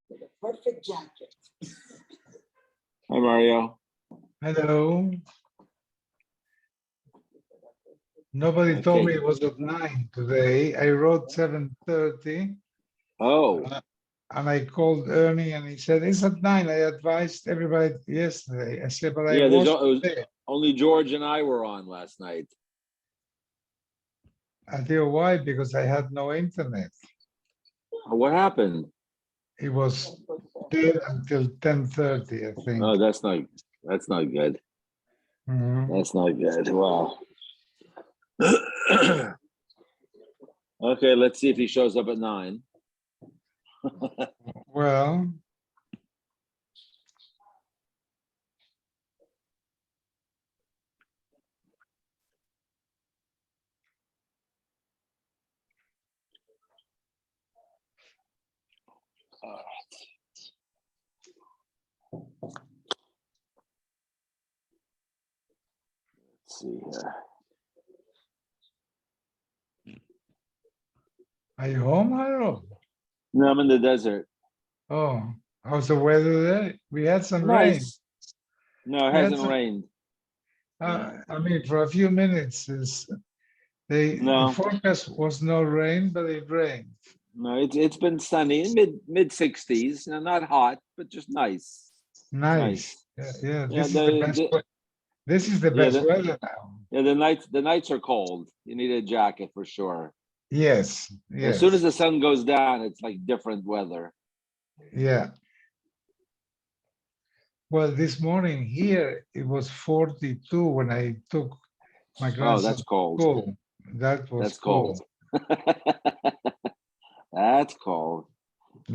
With a perfect jacket. Hi, Mario. Hello. Nobody told me it was at 9 today. I wrote 7:30. Oh, And I called Ernie and he said, it's at 9. I advised everybody yesterday. I said, but yeah, I was it was there. only George and I were on last night. I tell you why, because I had no internet. What happened? It was dead until 10:30, I think. Oh, that's not good. Mhm. That's not good. Wow. Okay, let's see if he shows up at 9. Well, Let's see here. are you home, Harold? No, I'm in the desert. Oh, how's the weather there? We had some rain. Nice. No, it We had hasn't some, rained. I mean, for a few minutes, the No, forecast was no rain, but it rained. no, it's been sunny, mid 60s. Not hot, but just nice. Nice. Yeah, Yeah, this is the best. This is the best weather now. Yeah, the nights are cold. You need a jacket for sure. Yes, As soon as yes, the sun goes down, it's like different weather. yeah. Well, this morning here, it was 42 when I took my Oh, grandson that's to cold. school. That was That's cold. That's cold.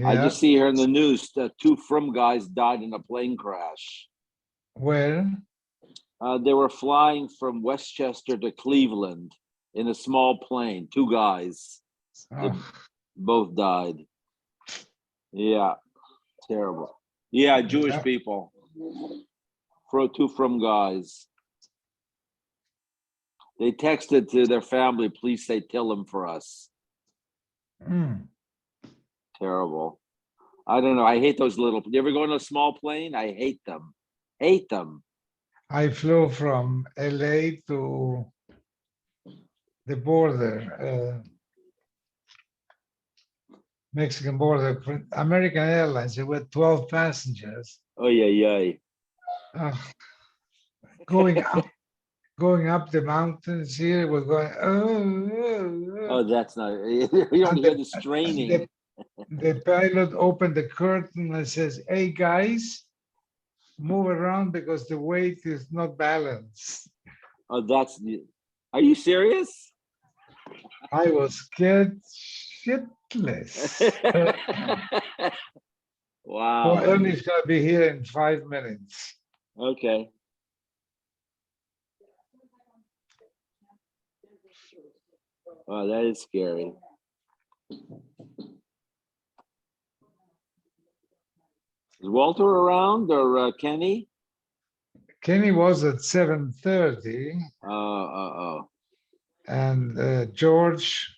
I Yeah. just see here in the news that 2 Frum guys died in a plane crash. Where? They were flying from Westchester to Cleveland in a small plane. 2 guys. They Oh, both died. Yeah, terrible. Yeah, Jewish yeah. people. 2 Frum guys. They texted to their family, please say Tillim for us. Mm. Terrible. I don't know. I hate those little. You ever go in a small plane? I hate them. Hate them. I flew from LA to the border, Mexican border, American Airlines. There were 12 passengers. Oh yeah. Going up the mountains here. We're going. Oh, that's not. You don't hear the straining. The pilot opened the curtain and says, "Hey guys, move around because the weight is not balanced." Oh, that's. Are you serious? I was scared shitless. Wow. Well, Ernie's gonna be here in 5 minutes. Okay. Oh, that is scary. Is Walter around or Kenny? Kenny was at 7:30, Oh. and George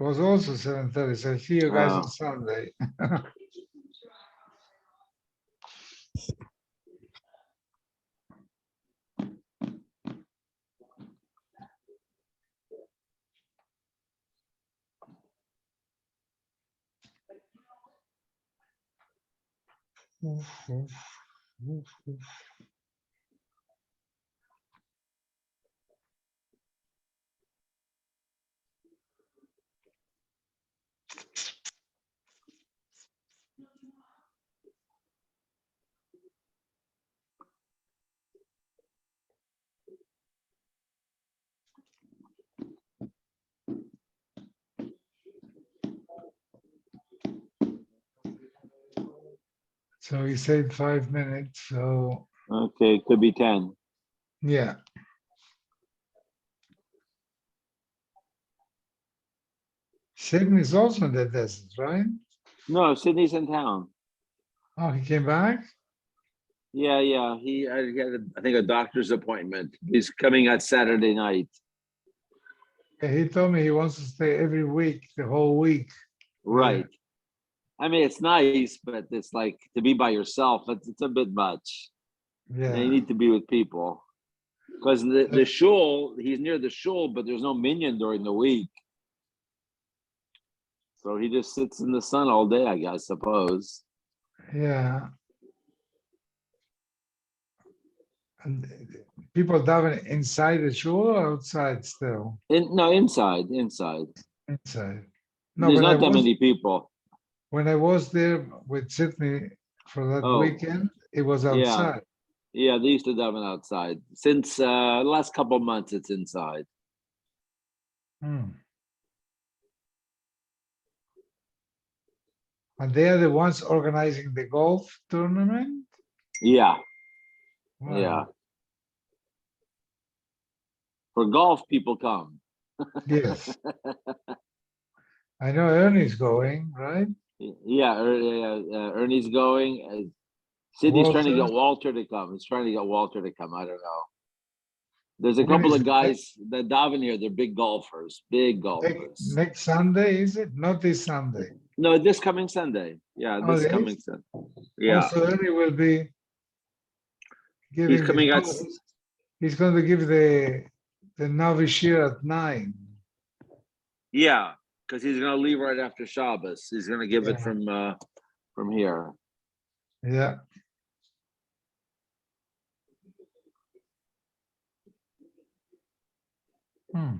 was also 7:30. So see you guys on Sunday. So he said 5 minutes. So Okay, could be 10. yeah. Sydney's also in the desert, right? No, Sydney's in town. Oh, he came back? Yeah. He had, I think, a doctor's appointment. He's coming out Saturday night. Yeah, he told me he wants to stay every week, the whole week. Right. I mean, it's nice, but it's like to be by yourself. It's a bit much. Yeah. You need to be with people. Because the shul, he's near the shul, but there's no minyan during the week. So he just sits in the sun all day, I suppose. Yeah. And people daven inside the shul or outside still? No, inside. Inside. No, There's not that many people. when I was there with Sydney for that Oh, weekend, it was yeah. outside. Yeah, they used to daven outside. Since the last couple of months, it's inside. Hmm. And they are the ones organizing the golf tournament? Yeah, Wow. yeah. For golf, people come. Yes. I know Ernie's going, right? Yeah, Ernie's going. Sydney's trying to get Walter to come. He's trying to get Walter to come. I don't know. There's a When couple is of it? guys that daven here. They're big golfers. Big golfers. Next Sunday, is it? Not this Sunday. No, this coming Sunday. Yeah, Oh, this it coming is? Sunday. Yeah, Also, Ernie will be he's giving coming out. he's going to give the Navishir at 9. Yeah, because he's gonna leave right after Shabbos. He's gonna give it Yeah. from here. Yeah. Hmm.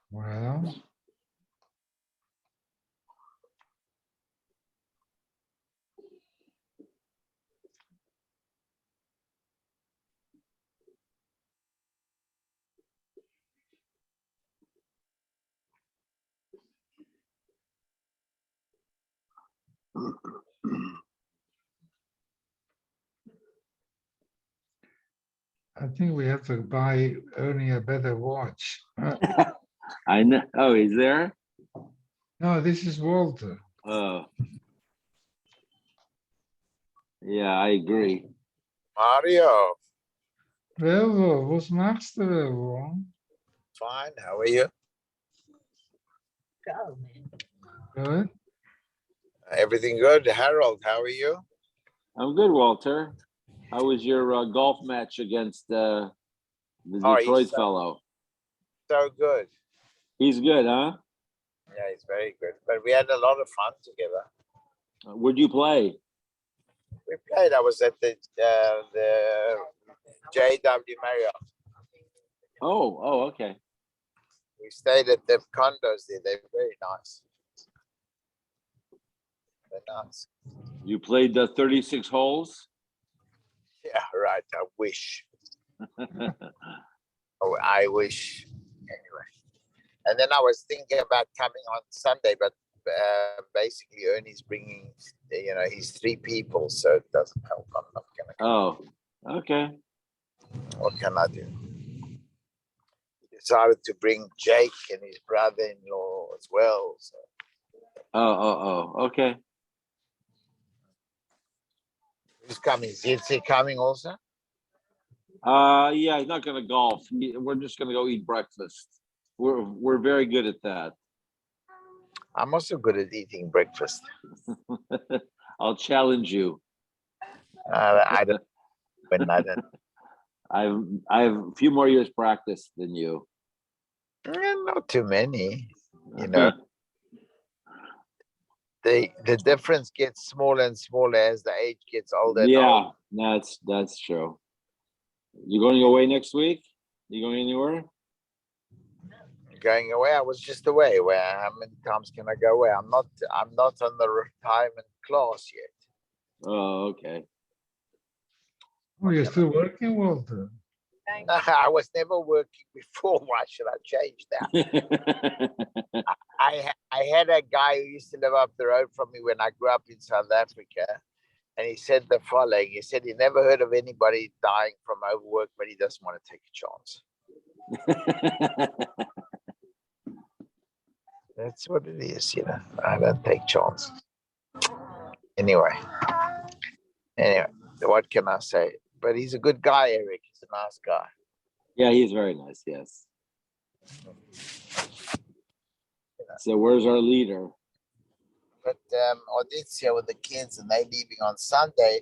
Well, I think we have to buy Ernie a better watch. I know. Oh, he's there. No, this is Walter. Oh, yeah, I agree. Mario, Velvo, wat machst du, Velvo? fine. How are you? Go, man. Good. Everything good? Harold, how are you? I'm good, Walter. How was your golf match against the Oh, Detroit he's fellow? so good. He's good, huh? Yeah, he's very good. But we had a lot of fun together. Where'd you play? We played. I was at the JW Marriott. Oh, okay. We stayed at the condos there. They're very nice. They're nice. You played the 36 holes? Yeah, right. I wish. Oh, I wish. Anyway. And then I was thinking about coming on Sunday, but basically Ernie's bringing, he's 3 people, so it doesn't help. I'm not going to come. Oh, okay. What can I do? He decided to bring Jake and his brother-in-law as well. So. Oh, okay. Who's coming? Is Yitzi coming also? Yeah, he's not gonna golf. We're just gonna go eat breakfast. We're very good at that. I'm also good at eating breakfast. I'll challenge you. I don't. When I don't. I have a few more years practice than you. Not too many. The difference gets smaller and smaller as the age gets older. Yeah, that's true. You going away next week? You going anywhere? Going away. I was just away. How many times can I go away? I'm not on the retirement class yet. Oh, okay. Oh, you're still working, Walter? I was never working before. Why should I change that? I had a guy who used to live up the road from me when I grew up in South Africa. And he said the following. He said he never heard of anybody dying from overwork, but he doesn't want to take a chance. That's what it is, I don't take chances. Anyway, what can I say? But he's a good guy, Eric. He's a nice guy. Yeah, he's very nice. Yes. So where's our leader? But Odysseus with the kids, and they're leaving on Sunday.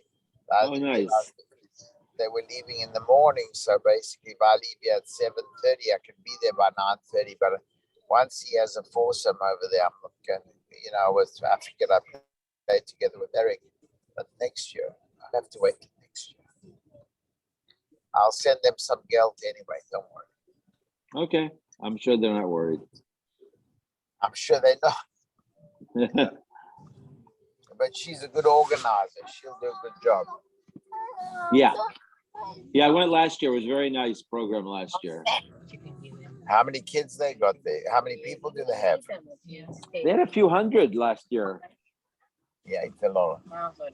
Oh, nice. They were leaving in the morning, so basically, if I leave here at 7:30, I can be there by 9:30. But once he has a foursome over there, I'm not going to, I figured I'd play together with Eric. But next year, I'll have to wait till next year. I'll send them some gelt anyway, don't worry. Okay. I'm sure they're not worried. I'm sure they're not. But she's a good organizer. She'll do a good job. Yeah. Yeah, I went last year. It was a very nice program last year. How many kids they got there? How many people do they have? They had a few hundred last year. Yeah, it's a lot.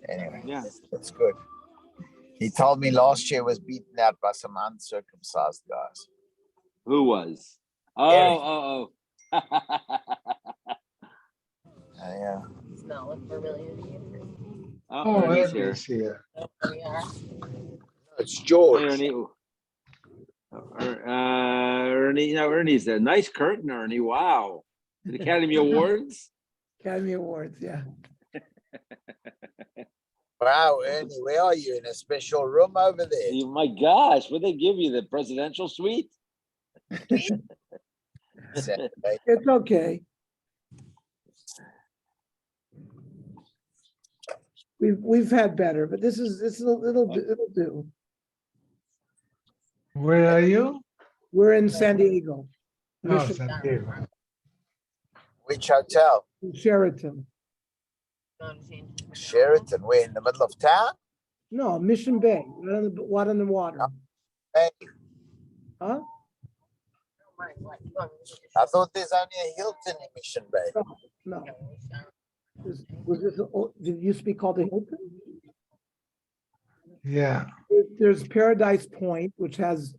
Anyway, Yeah. that's good. He told me last year was beaten out by some uncircumcised guys. Who was? Eric. Oh. Yeah. No, we're really. Oh, Ernie's Ernie's here. It's George. Hey, Ernie. Ernie, Ernie's there. Nice curtain, Ernie. Wow. The Academy Awards. Academy Awards, yeah. Wow, Ernie, where are you? In a special room over there? My gosh, what they give you? The presidential suite? It's okay. We've had better, but it'll do. Where are you? We're in San Diego. Oh, Mission San Diego. Which hotel? Sheraton. Sheraton. We're in the middle of town? No, Mission Bay, right on the water. Hey, Huh? I thought there's only a Hilton in Mission Bay. No. Did it used to be called the Hilton? Yeah. There's Paradise Point, which has,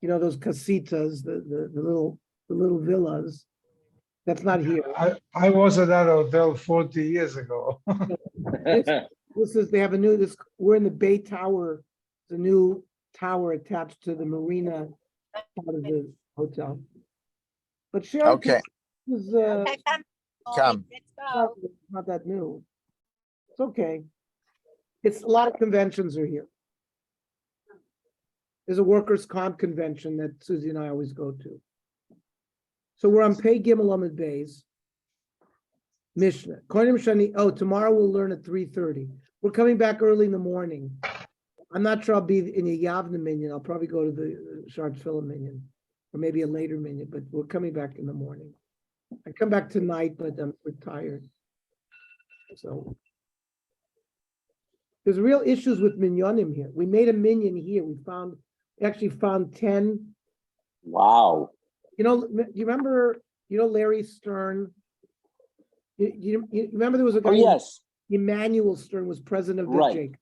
those casitas, the little villas. That's not here. I was at that hotel 40 years ago. They have we're in the Bay Tower, the new tower attached to the marina part of the hotel. But Sheraton Okay, is come. not that new. It's okay. It's a lot of conventions are here. There's a workers' comp convention that Susie and I always go to. So we're on Pei Gimel Amud Beis. Mishnah. Tomorrow we'll learn at 3:30. We're coming back early in the morning. I'm not sure I'll be in a Yavna minyan. I'll probably go to the Shard Tefillah minyan, or maybe a later minyan, but we're coming back in the morning. I come back tonight, but we're tired. So there's real issues with minyanim here. We made a minyan here. We actually found 10. Wow. Do you remember, Larry Stern? You remember there was a guy? Oh, yes. Emmanuel Stern was president of the Right. Jake,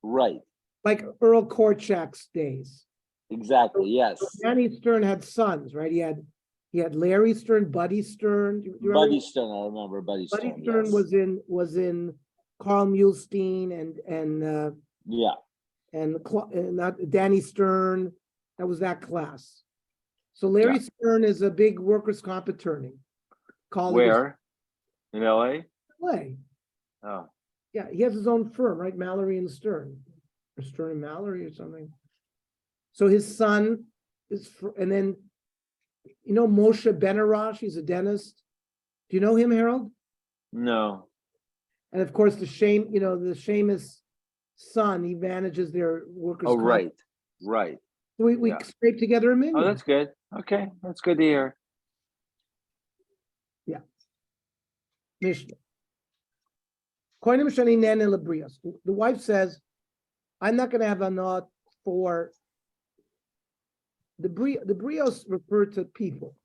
Right. like Earl Korchak's days. Exactly. Yes. Danny Stern had sons, right? He had Larry Stern, Buddy Stern. Do you remember? Buddy Stern, I remember Buddy Stern. Buddy Stern yes. was in Carl Muhlstein and Yeah. and not Danny Stern. That was that class. So Larry Stern is a big workers' comp attorney. Where? In LA? LA. Oh. Yeah, he has his own firm, right? Mallory and Stern, or Stern and Mallory or something. So his son and then, Moshe Benarash, he's a dentist. Do you know him, Harold? No. And of course, the Seamus son, he manages their workers' Oh, comp. right. Right. So we scraped together a minyan. Oh, that's good. Okay. That's good to hear. Yeah. Mishnah. The wife says, I'm not going to have anot for the brios refer to people,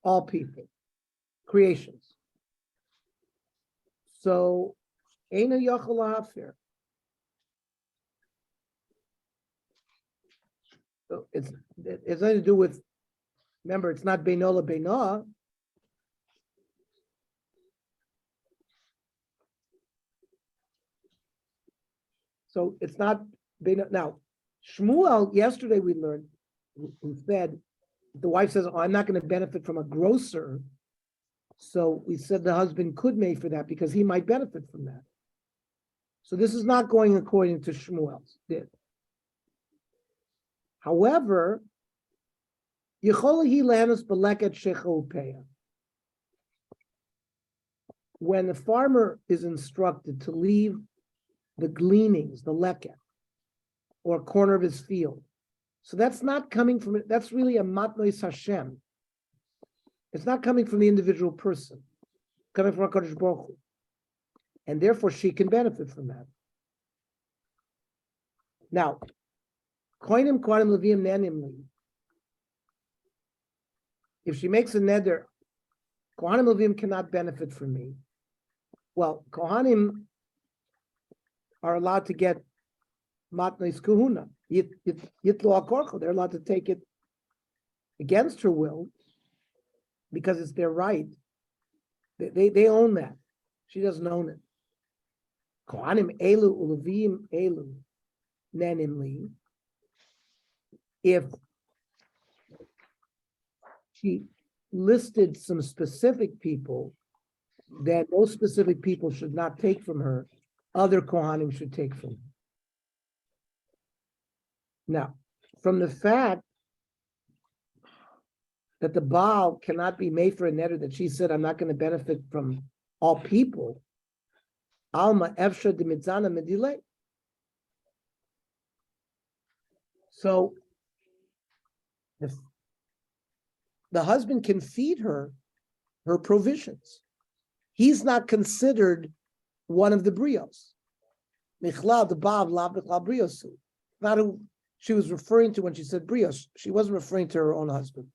all people, creations. So, Eina Yachol Lahafir. So it's nothing to do with, remember, it's not Beinola Beinoah. So it's not Beinoah. Now, Shmuel, yesterday we learned, who said, the wife says, oh, I'm not going to benefit from a grocer. So we said the husband could make for that because he might benefit from that. So this is not going according to Shmuel's did. However, when the farmer is instructed to leave the gleanings, the leket, or corner of his field, so that's not coming from it. That's really a matnois Hashem. It's not coming from the individual person, coming from HaKadosh Baruch Hu. And therefore she can benefit from that. Now, koinim leviim nenimli. If she makes a neder, Kohanim Levim cannot benefit from me. Well, Kohanim are allowed to get matnois kahuna. Yitlu akorcho. They're allowed to take it against her will because it's their right. They own that. She doesn't own it. Kohanim elu ulevim elu nenimli. If she listed some specific people that those specific people should not take from her, other Kohanim should take from her. Now, from the fact that the Baal cannot be made for a neder that she said, I'm not going to benefit from all people, Alma Efsha de Mitzana Medile. So the husband can feed her provisions. He's not considered one of the brios. Michlal the Baal la Michlal briosu. Not who she was referring to when she said brios. She wasn't referring to her own husband.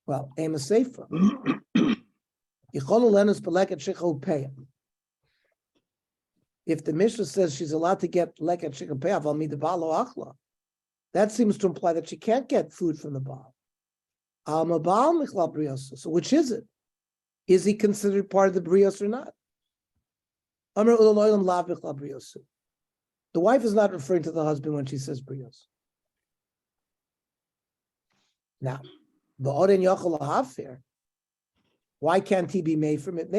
Well, Ema Sefer. If the Mishnah says she's allowed to get leket shikapeav al midabalo achla, that seems to imply that she can't get food from the Baal. So which is it? Is he considered part of the brios or not? The wife is not referring to the husband when she says brios. Now, why can't he be made from it?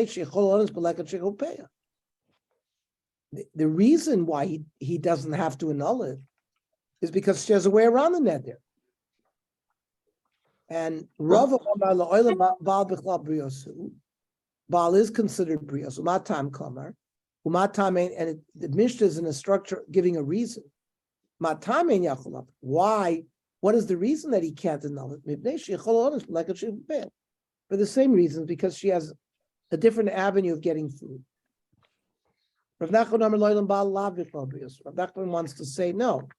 The reason why he doesn't have to annul it is because she has a way around the neder. And Rav Baal is considered brios. Umatam kamar. And the Mishnah is in a structure giving a reason. Why? What is the reason that he can't annul it? For the same reasons, because she has a different avenue of getting food. Rav Nachman wants to say no.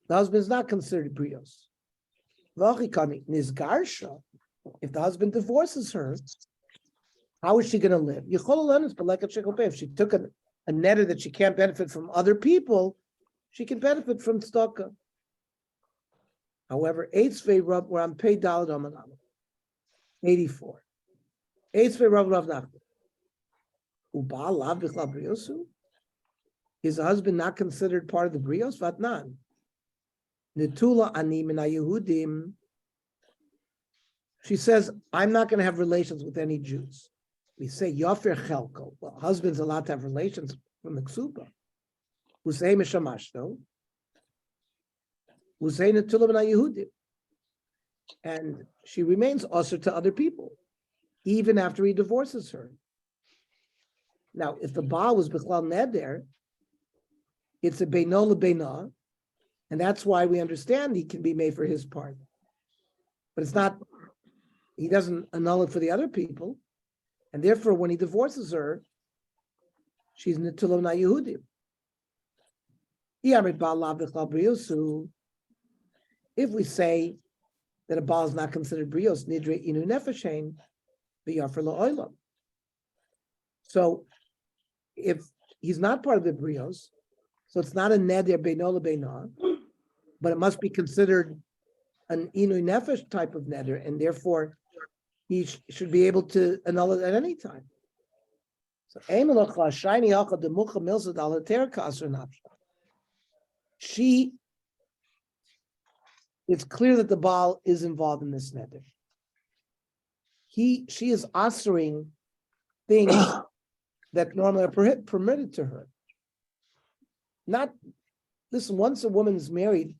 The husband is not considered brios. If the husband divorces her, how is she going to live? If she took a neder that she can't benefit from other people, she can benefit from tzedakah. However, Eitzvei Rav, where I'm paid Daled Amanam, 84. Eitzvei Rav Rav Nachman. Ubal lav bichlal briosu? Is the husband not considered part of the brios? Vatnan. Netula ani min Yehudim. She says, I'm not going to have relations with any Jews. We say Yofer Chelko. Well, husband's allowed to have relations from the Ksuba. Usay Mishamashto. Usay Netula min Yehudim. And she remains usher to other people, even after he divorces her. Now, if the Baal was Bichlal Neder, it's a Beino leBeina, and that's why we understand he can be made for his part. But it's not, he doesn't annul it for the other people, and therefore when he divorces her, she's Netula min Yehudim. If we say that a Baal is not considered brios, nidre inu nefeshein, v'yafer la'olam. So if he's not part of the brios, so it's not a neder beino lebeina, but it must be considered an inui nefesh type of neder, and therefore he should be able to annul it at any time. So she, it's clear that the Baal is involved in this neder. She is answering things that normally are permitted to her. Not, listen, once a woman is married,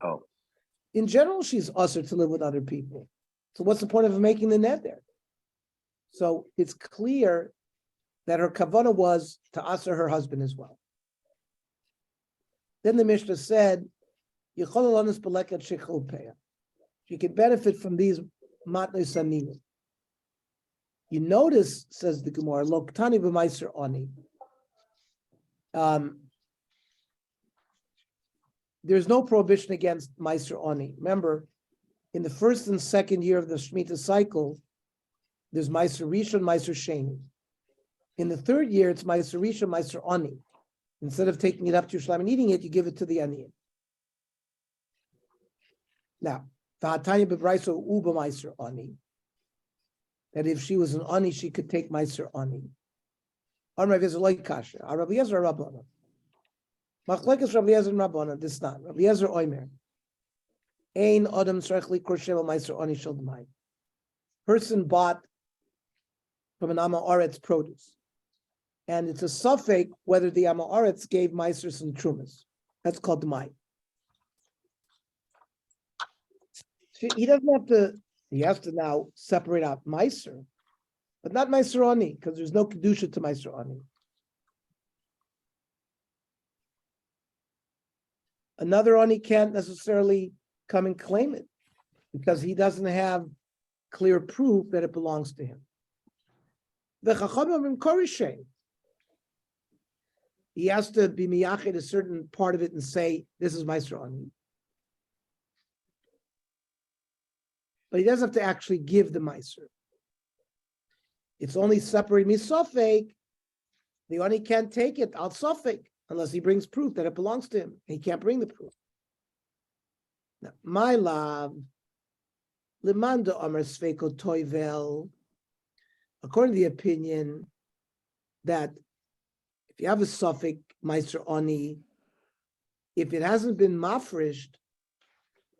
in general, she's usher to live with other people. So what's the point of making the net there? So it's clear that her kavanah was to usher her husband as well. Then the Mishnah said, she could benefit from these matnei sanim. You notice, says the Gemara, Loktani b'maiser ani. There's no prohibition against maiser ani. Remember, in the first and second year of the Shemitah cycle, there's maiser rishon, maiser sheni. In the third year, it's maiser rishon, maiser ani. Instead of taking it up to Yerushalayim and eating it, you give it to the ani. Now, v'hatanya b'braiso uba maiser ani. That if she was an ani, she could take maiser ani. Amar Rav Yezer loy kasha. Rav Yezer Rabbana. Machlekes Rav Yezer and Rabbana. This not Rav Yezer oimer. Ein adam tzarich likor sheva maiser ani shel d'mai. Person bought from an Amaretz produce, and it's a suffix whether the Amaretz gave maiser some trumas. That's called d'mai. He doesn't have to. He has to now separate out meiser, but not meiser ani, because there's no kedusha to meiser ani. Another ani can't necessarily come and claim it because he doesn't have clear proof that it belongs to him. The chachamim korishay. He has to be miyached a certain part of it and say, "This is meiser ani." But he doesn't have to actually give the meiser. It's only separated misofek. The oni can't take it al sofek unless he brings proof that it belongs to him. He can't bring the proof. Now, my love, limanda amar sveko toivel. According to the opinion that if you have a suffix meiser oni, if it hasn't been mafreshed,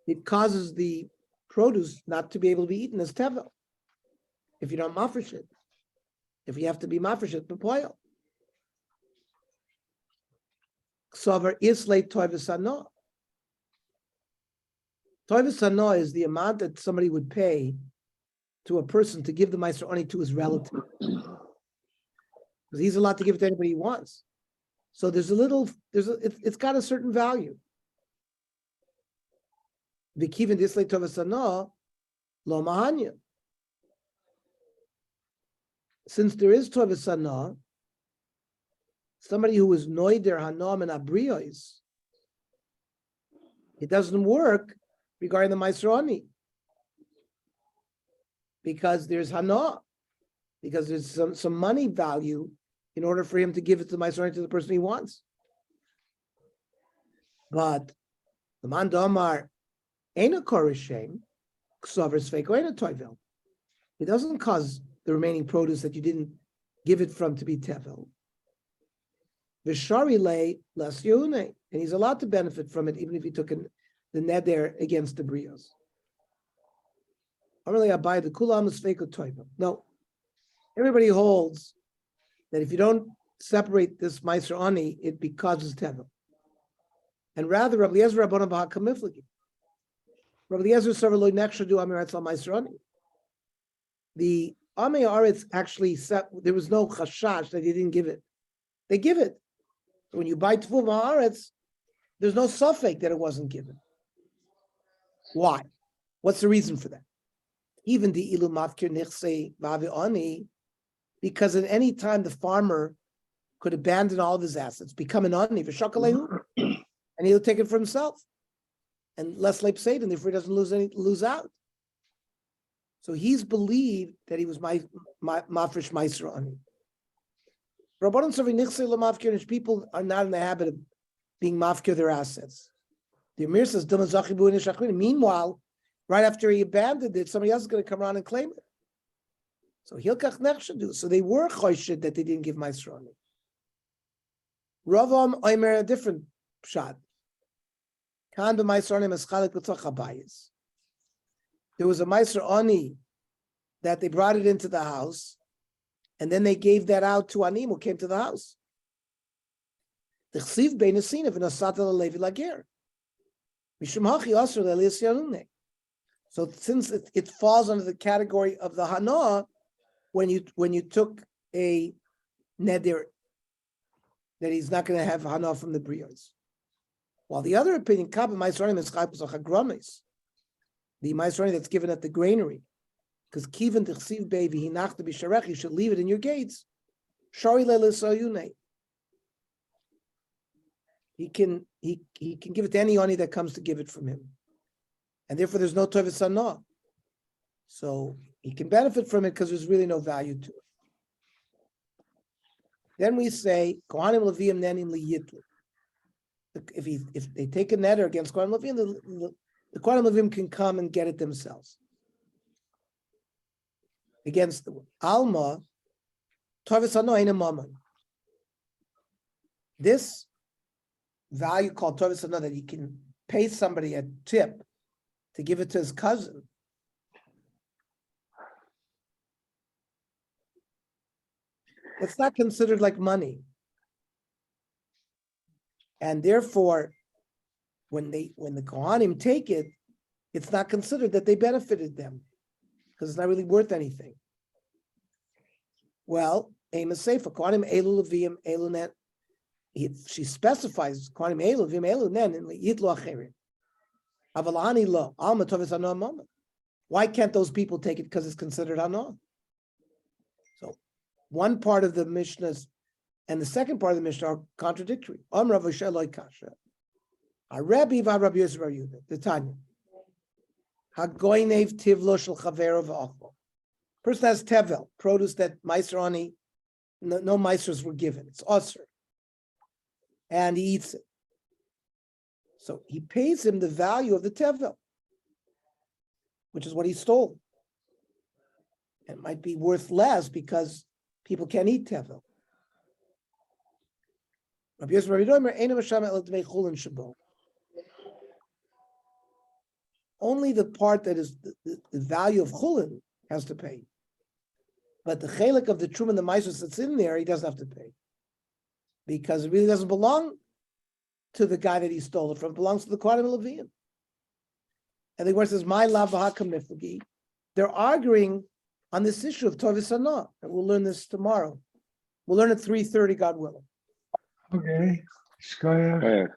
it causes the produce not to be able to be eaten as tevel. If you don't mafresh it, if you have to be mafresh it, b'poil. Ksaver islay toivasano. Toivasano is the amount that somebody would pay to a person to give the meiser ani to his relative, because he's allowed to give it to anybody he wants. So it's got a certain value. V'kiven dislay tovasana lo mahanya. Since there is tovasana, somebody who is noider hanam and abriyos, it doesn't work regarding the meiser ani because there's hana, because there's some money value in order for him to give it to the meiser ani to the person he wants. But the man damar. It doesn't cause the remaining produce that you didn't give it from to be tevel. V'shari lay less yune, and he's allowed to benefit from it even if he took the neder against the brios. No, everybody holds that if you don't separate this meiser ani, it causes tevel. And rather, Rabbi Eliezer Rabbanan b'hakamiflagi. Rabbi Eliezer Sarvaloi Neksha do Amiratz al Maiserani. The Amei Aretz actually said there was no chashash that he didn't give it. They give it. When you buy Tful Ma'aretz, there's no suffix that it wasn't given. Why? What's the reason for that? Even the Ilu Mafkir Nichse Vavi Ani, because at any time the farmer could abandon all of his assets, become an Ani, V'shakalehu, and he'll take it for himself. And less like Satan, therefore he doesn't lose out. So he's believed that he was my mafresh meiser ani. Rabbanan Savi Nichse Lamafkir, and people are not in the habit of being mafkir their assets. The Amir says, meanwhile, right after he abandoned it, somebody else is going to come around and claim it. So Hilkach Nech should do. So they were choshid that they didn't give Maisroni. Ravam Omer, a different shot. Kan b'Maisroni meschalik b'toch habayis. There was a Maisroni that they brought it into the house, and then they gave that out to Anim who came to the house. The chsiv bein asina v'nasat levi lager. Mishum hachi asur le'elias yarune. So since it falls under the category of the hana, when you took a neder that he's not going to have hana from the brios. While the other opinion, the Maisroni that's given at the granary, because kivan t'chsiv baby hinach to be sharech, you should leave it in your gates. Shari le'lisayune. He can give it to any ani that comes to give it from him, and therefore there's no tovis hana. So he can benefit from it because there's really no value to it. Then we say kohanim leviim nenim liyitlu. If they take a netter against kohanim leviim, the kohanim leviim can come and get it themselves. Against the alma, tovis hana ein a mammon. This value called tovis hana, that he can pay somebody a tip to give it to his cousin. It's not considered like money. And therefore, when the Kohanim take it, it's not considered that they benefited them, because it's not really worth anything. Well, Amos Sefer, Kohanim Elu Leviim Elu Nen. She specifies Kohanim Elu Leviim Elu Nen and Yitlu Acherim. Avalani Lo Alma Tovis Hana Moment. Why can't those people take it? Because it's considered Hana. So one part of the Mishnahs and the second part of the Mishnah are contradictory. Amrav V'Sheloi Kasha. Rabbi Rabbi Yosef Bar Yehuda, the Tanya. Hagoinev Tivlo Shel Chavero V'Achlo. Person has tevel, produce that Maisroni, no Maisers were given. It's osir. And he eats it. So he pays him the value of the tevel, which is what he stole. It might be worth less because people can't eat tevel. Rabbi Yosef Bar Yehuda, only the part that is the value of chulin has to pay. But the chelik of the trum and the maisos that's in there, he doesn't have to pay. Because it really doesn't belong to the guy that he stole it from. It belongs to the Kohanim Leviim. And the Gemara says, "My lav v'hakam niflagi." They're arguing on this issue of Tovis Hana. And we'll learn this tomorrow. We'll learn at 3:30, God willing. Okay. Shkoyach.